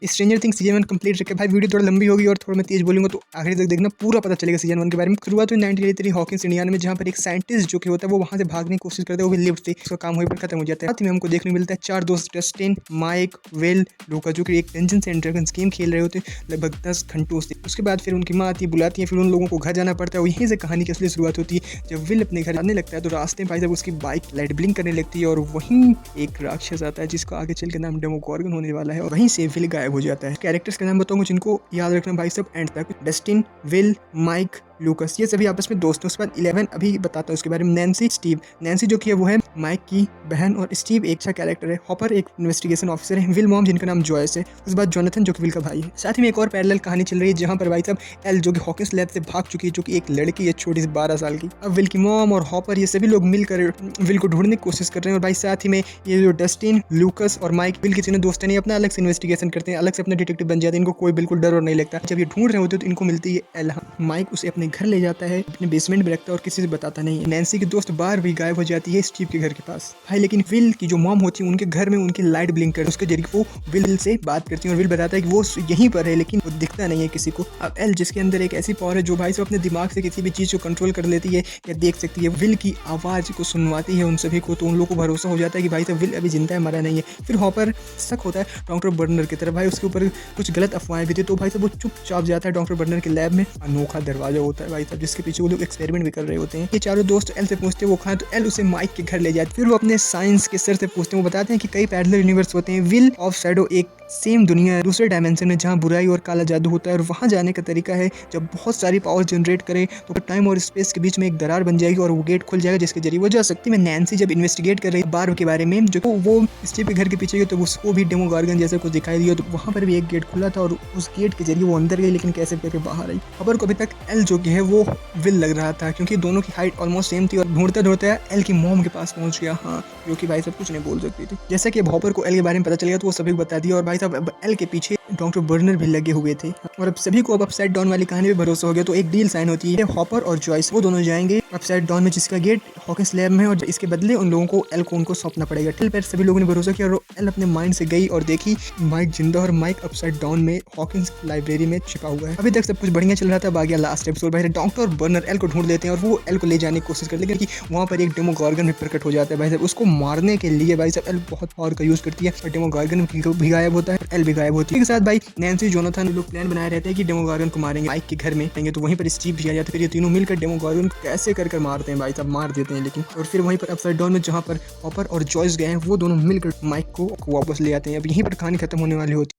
Stranger things season 1 complete रखे। भाई video थोड़ा लंबी होगी और थोड़ा मैं तेज बोलूंगा तो आखिरी तक देखना, पूरा पता चलेगा सीजन 1 के बारे में। शुरुआत हुई 1983 हॉकिंस इंडियाना में, जहाँ पर एक साइंटिस्ट जो कि होता है वो वहां से भागने की कोशिश करता है, वो भी लिफ्ट से, उसका काम वहीं पर खत्म हो जाता है। साथ में हमको देखने को मिलता है 4 दोस्त, डस्टिन, माइक, विल, लूका, जो कि एक डंजन्स एंड ड्रैगन्स गेम खेल रहे होते हैं लगभग 10 घंटों से। उसके बाद फिर उनकी माँ आती है, बुलाती है, फिर उन लोगों को घर जाना पड़ता है। वहीं से कहानी की असली शुरुआत होती है। जब विल अपने घर आने लगता है तो रास्ते में भाई साहब उसकी बाइक लाइट ब्लिंक करने लगती है और वहीं एक राक्षस आता है जिसको आगे चल के नाम डेमोगोर्गन होने वाला है, और वहीं से विल गायब हो जाता है। कैरेक्टर्स का नाम बताऊंगा जिनको याद रखना भाई साहब एंड तक। डस्टिन, विल, माइक, लूकस, ये सभी आपस में दोस्तों। उसके बाद 11 अभी बताता हूँ उसके बारे में। Nancy, Steve. नैन्सी जो कि है वो है माइक की बहन, और स्टीव एक अच्छा कैरेक्टर है। हॉपर एक इन्वेस्टिगेशन ऑफिसर है। विल मॉम जिनका नाम जॉयस है। उसके बाद जोनाथन जो कि विल का भाई है। साथ ही में एक और पैरेलल कहानी चल रही है जहाँ पर भाई साहब एल जो कि हॉकिंस लैब से भाग चुकी है, जो कि एक लड़की है छोटी सी 12 साल की। अब विल की मॉम और हॉपर ये सभी लोग मिलकर विल को ढूंढने की कोशिश कर रहे हैं। और भाई साथ ही में ये जो डस्टिन, लूकस और माइक विल के तीनों दोस्त हैं, अपना अलग से इन्वेस्टिगेशन करते हैं, अलग से अपने डिटेक्टिव बन जाते हैं। इनको कोई बिल्कुल डर और नहीं लगता। जब ये ढूंढ रहे होते हैं तो इनको मिलती है एल। माइक उसे अपने घर ले जाता है, अपने बेसमेंट में रखता है और किसी से बताता नहीं है। नैन्सी की दोस्त बार भी गायब हो जाती है स्टीव के घर के पास। भाई लेकिन विल की जो मॉम होती है उनके घर में उनकी लाइट ब्लिंक कर, उसके जरिए वो विल से बात करती है और विल बताता है कि वो यहीं पर है लेकिन वो दिखता नहीं है किसी को। अब एल जिसके अंदर एक ऐसी पावर है जो भाई से अपने दिमाग से किसी भी चीज को कंट्रोल कर लेती है या देख सकती है, विल की आवाज को सुनवाती है उन सभी को, तो उन लोगों को भरोसा हो जाता है कि भाई साहब विल अभी जिंदा है, मरा नहीं है। फिर हॉपर शक होता है डॉक्टर बर्नर की तरफ। भाई उसके ऊपर कुछ गलत अफवाहें भी थी, तो भाई साहब वो चुपचाप जाता है डॉक्टर बर्नर के लैब में। अनोखा दरवाजा होता है भाई साहब जिसके पीछे वो लोग एक्सपेरिमेंट भी कर रहे होते हैं। ये चारों दोस्त एल से पूछते हैं वो कहाँ, तो एल उसे माइक के घर ले जाते। फिर वो अपने साइंस के सर से पूछते हैं, वो बताते हैं कि कई पैरेलल यूनिवर्स होते हैं। विल ऑफ शैडो एक सेम दुनिया है दूसरे डायमेंशन में जहाँ बुराई और काला जादू होता है, और वहाँ जाने का तरीका है जब बहुत सारी पावर जनरेट करे तो टाइम और स्पेस के बीच में एक दरार बन जाएगी और वो गेट खुल जाएगा जिसके जरिए वो जा सकती है। नैन्सी जब इन्वेस्टिगेट कर रही है बार्ब के बारे में जो वो स्टीव के घर के पीछे गई, तो उसको भी डेमोगोर्गन जैसा कुछ दिखाई दिया, तो वहाँ पर भी एक गेट खुला था और उस गेट के जरिए वो अंदर गई, लेकिन कैसे करके बाहर आई। खबर को अभी तक एल जो कि है वो विल लग रहा था क्योंकि दोनों की हाइट ऑलमोस्ट सेम थी, और ढूंढते ढूंढते एल की मॉम के पास पहुंच गया। हाँ, जो कि भाई साहब कुछ नहीं बोल सकती थी। जैसा कि हॉपर को एल के बारे में पता चल गया तो वो सभी को बता दिया, और भाई साहब एल के पीछे डॉक्टर बर्नर भी लगे हुए थे, और अब सभी को अब अपसाइड डाउन वाली कहानी पे भरोसा हो गया। तो एक डील साइन होती है, हॉपर और जॉयस वो दोनों जाएंगे अपसाइड डाउन में जिसका गेट हॉकिंस लैब में है, और इसके बदले उन लोगों को एल को उनको सौंपना पड़ेगा। टिल पर सभी लोगों ने भरोसा किया और एल अपने माइंड से गई और देखी माइक जिंदा और माइक अपसाइड डाउन में हॉकिंस लाइब्रेरी में छिपा हुआ है। अभी तक सब कुछ बढ़िया चल रहा था। बाकी लास्ट एपिसोड भाई डॉक्टर बर्नर एल को ढूंढ लेते हैं और वो एल को ले जाने की कोशिश करते हैं, लेकिन वहाँ पर एक डेमोगोर्गन भी प्रकट हो जाता है। भाई साहब उसको मारने के लिए भाई साहब एल बहुत पावर का यूज करती है और डेमोगोर्गन भी गायब होता है, एल भी गायब होती है। साथ भाई नैन्सी, जोनाथन लोग प्लान बनाए रहते हैं कि डेमोगोर्गन को मारेंगे, माइक के घर में आएंगे, तो वहीं पर स्टीव भी आ जाते हैं। फिर ये तीनों मिलकर डेमोगोर्गन को कैसे कर मारते हैं भाई साहब, मार देते हैं लेकिन। और फिर वहीं पर अपसाइड डाउन में जहाँ पर हॉपर और जॉयस गए हैं वो दोनों मिलकर माइक को वापस ले आते हैं। अब यहीं पर कहानी खत्म होने वाली होती है।